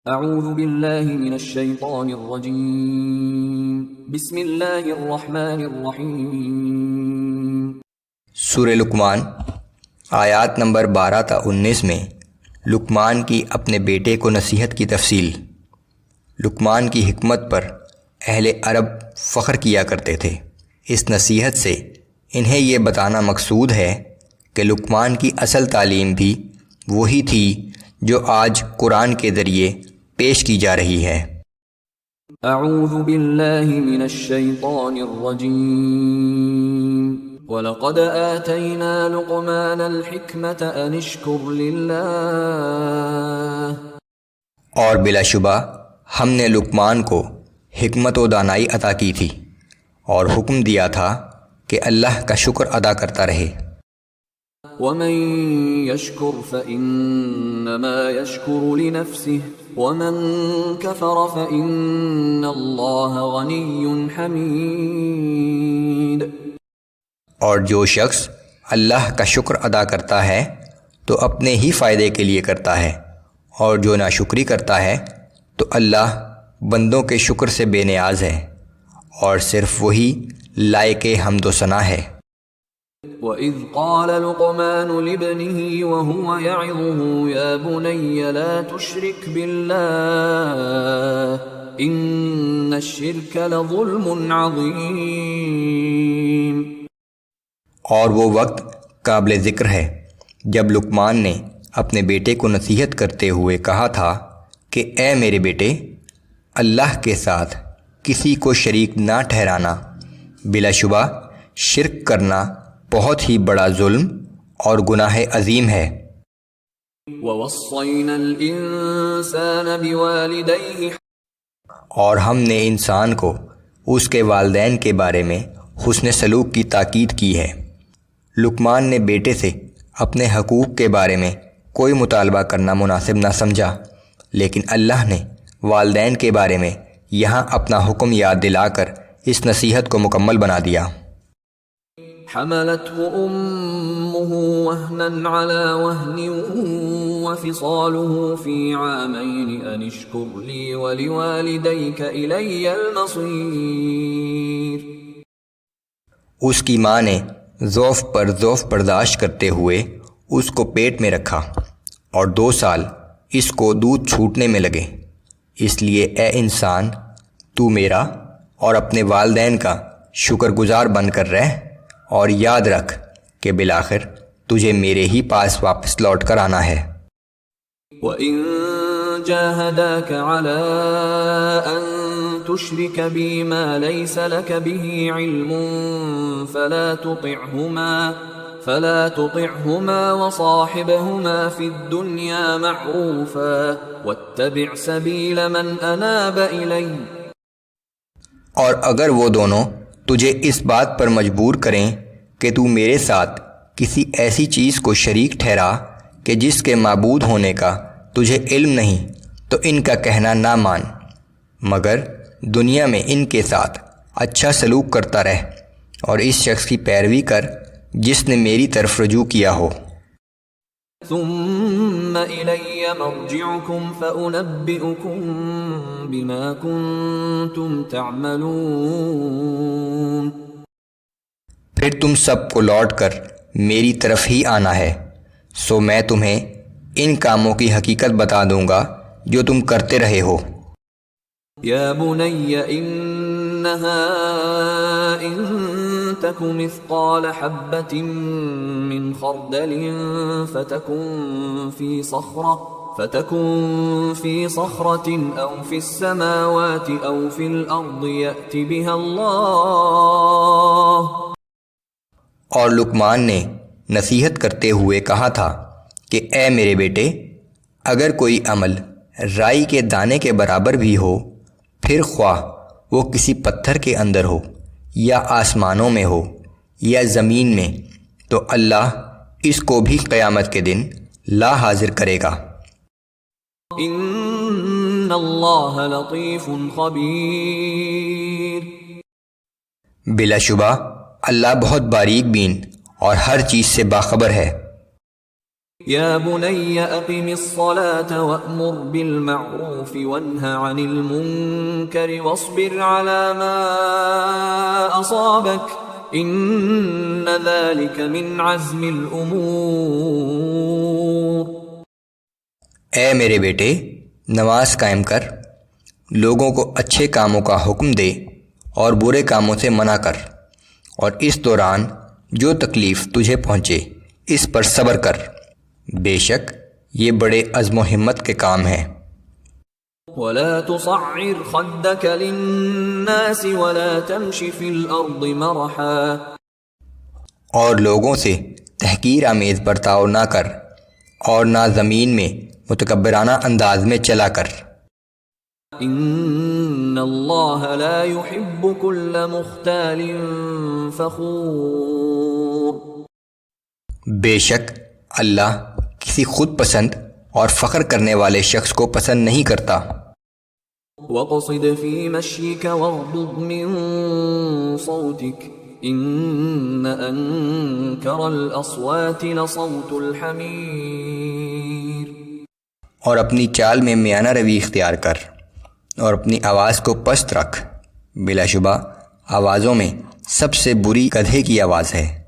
اعوذ باللہ من الشیطان الرجیم بسم اللہ الرحمن الرحیم۔ سورہ لقمان آیات نمبر 12 تا 19 میں لقمان کی اپنے بیٹے کو نصیحت کی تفصیل۔ لقمان کی حکمت پر اہل عرب فخر کیا کرتے تھے۔ اس نصیحت سے انہیں یہ بتانا مقصود ہے کہ لقمان کی اصل تعلیم بھی وہی تھی جو آج قرآن کے ذریعے پیش کی جا رہی ہے۔ اعوذ باللہ من الشیطان الرجیم وَلَقَدْ آتَيْنَا لُقْمَانَ الْحِكْمَةَ أَنِ اشْكُرْ لِلَّهِ، اور بلا شبہ ہم نے لقمان کو حکمت و دانائی عطا کی تھی اور حکم دیا تھا کہ اللہ کا شکر ادا کرتا رہے۔ وَمَن يَشْكُرْ فَإِنَّمَا يَشْكُرُ لِنَفْسِهِ وَمَن كَفَرَ فَإِنَّ اللَّهَ غَنِيٌّ حَمِيدٌ۔ اور جو شخص اللہ کا شکر ادا کرتا ہے تو اپنے ہی فائدے کے لیے کرتا ہے، اور جو ناشکری کرتا ہے تو اللہ بندوں کے شکر سے بے نیاز ہے اور صرف وہی لائق حمد و ثنا ہے۔ وَإِذْ قَالَ لُقْمَانُ لِابْنِهِ وَهُوَ يَعِظُهُ يَا بُنَيَّ لَا تُشْرِكْ بِاللَّهِ إِنَّ الشِّرْكَ لَظُلْمٌ عَظِيمٌ۔ اور وہ وقت قابل ذکر ہے جب لقمان نے اپنے بیٹے کو نصیحت کرتے ہوئے کہا تھا کہ اے میرے بیٹے، اللہ کے ساتھ کسی کو شریک نہ ٹھہرانا، بلا شبہ شرک کرنا بہت ہی بڑا ظلم اور گناہ عظیم ہے۔ وَوَصَّيْنَا الْإِنسَانَ بِوَالِدَيْهِ، اور ہم نے انسان کو اس کے والدین کے بارے میں حسن سلوک کی تاکید کی ہے۔ لقمان نے بیٹے سے اپنے حقوق کے بارے میں کوئی مطالبہ کرنا مناسب نہ سمجھا، لیکن اللہ نے والدین کے بارے میں یہاں اپنا حکم یاد دلا کر اس نصیحت کو مکمل بنا دیا۔ حملته أمه وهنا على وهن وفصاله في عامين أن اشكر لي ولوالديك إلي المصير۔ اس کی ماں نے ضعف پر ضعف برداشت کرتے ہوئے اس کو پیٹ میں رکھا اور 2 سال اس کو دودھ چھوٹنے میں لگے۔ اس لیے اے انسان، تو میرا اور اپنے والدین کا شکر گزار بن کر رہ، اور یاد رکھ کہ بالآخر تجھے میرے ہی پاس واپس لوٹ کر آنا ہے۔ وَإِن جَاهَدَاكَ عَلَىٰ أَن تُشْرِكَ بِي مَا لَيْسَ لَكَ بِهِ عِلْمٌ فَلَا تُطِعْهُمَا وَصَاحِبْهُمَا فِي الدُّنْيَا مَعْرُوفًا وَاتَّبِعْ سَبِيلَ مَنْ أَنَابَ إِلَيَّ۔ اور اگر وہ دونوں تجھے اس بات پر مجبور کریں کہ تو میرے ساتھ کسی ایسی چیز کو شریک ٹھہرا کہ جس کے معبود ہونے کا تجھے علم نہیں، تو ان کا کہنا نہ مان، مگر دنیا میں ان کے ساتھ اچھا سلوک کرتا رہ، اور اس شخص کی پیروی کر جس نے میری طرف رجوع کیا ہو۔ ثم إلي مرجعكم فأنبئكم بما كنتم تعملون۔ پھر تم سب کو لوٹ کر میری طرف ہی آنا ہے، سو میں تمہیں ان کاموں کی حقیقت بتا دوں گا جو تم کرتے رہے ہو۔ یا بنی انہا ان تک مثقال حبۃ من خردل فتکن فی صخرة او فی السماوات او فی الارض یأت بها اللہ۔ اور لقمان نے نصیحت کرتے ہوئے کہا تھا کہ اے میرے بیٹے، اگر کوئی عمل رائی کے دانے کے برابر بھی ہو، پھر خواہ وہ کسی پتھر کے اندر ہو یا آسمانوں میں ہو یا زمین میں، تو اللہ اس کو بھی قیامت کے دن لا حاضر کرے گا۔ ان اللہ لطیف خبیر۔ بلا شبہ اللہ بہت باریک بین اور ہر چیز سے باخبر ہے۔ يا بني أقم الصلاة وأمر بالمعروف وانه عن المنكر واصبر على ما أصابك إن ذلك من عزم الأمور۔ اے میرے بیٹے، نماز قائم کر، لوگوں کو اچھے کاموں کا حکم دے اور برے کاموں سے منع کر، اور اس دوران جو تکلیف تجھے پہنچے اس پر صبر کر، بے شک یہ بڑے عزم و ہمت کے کام ہیں۔ ولا تصعر خدك للناس ولا تمش في الأرض مرحا، اور لوگوں سے تحقیر آمیز برتاؤ نہ کر اور نہ زمین میں متکبرانہ انداز میں چلا کر۔ ان اللہ لا يحب كل مختال فخور، بے شک اللہ کسی خود پسند اور فخر کرنے والے شخص کو پسند نہیں کرتا۔ وقصد في مشيك واغضض من صوتك ان انكر الاصوات لصوت الحمير، اور اپنی چال میں میانہ روی اختیار کر اور اپنی آواز کو پست رکھ، بلا شبہ آوازوں میں سب سے بری گدھے کی آواز ہے۔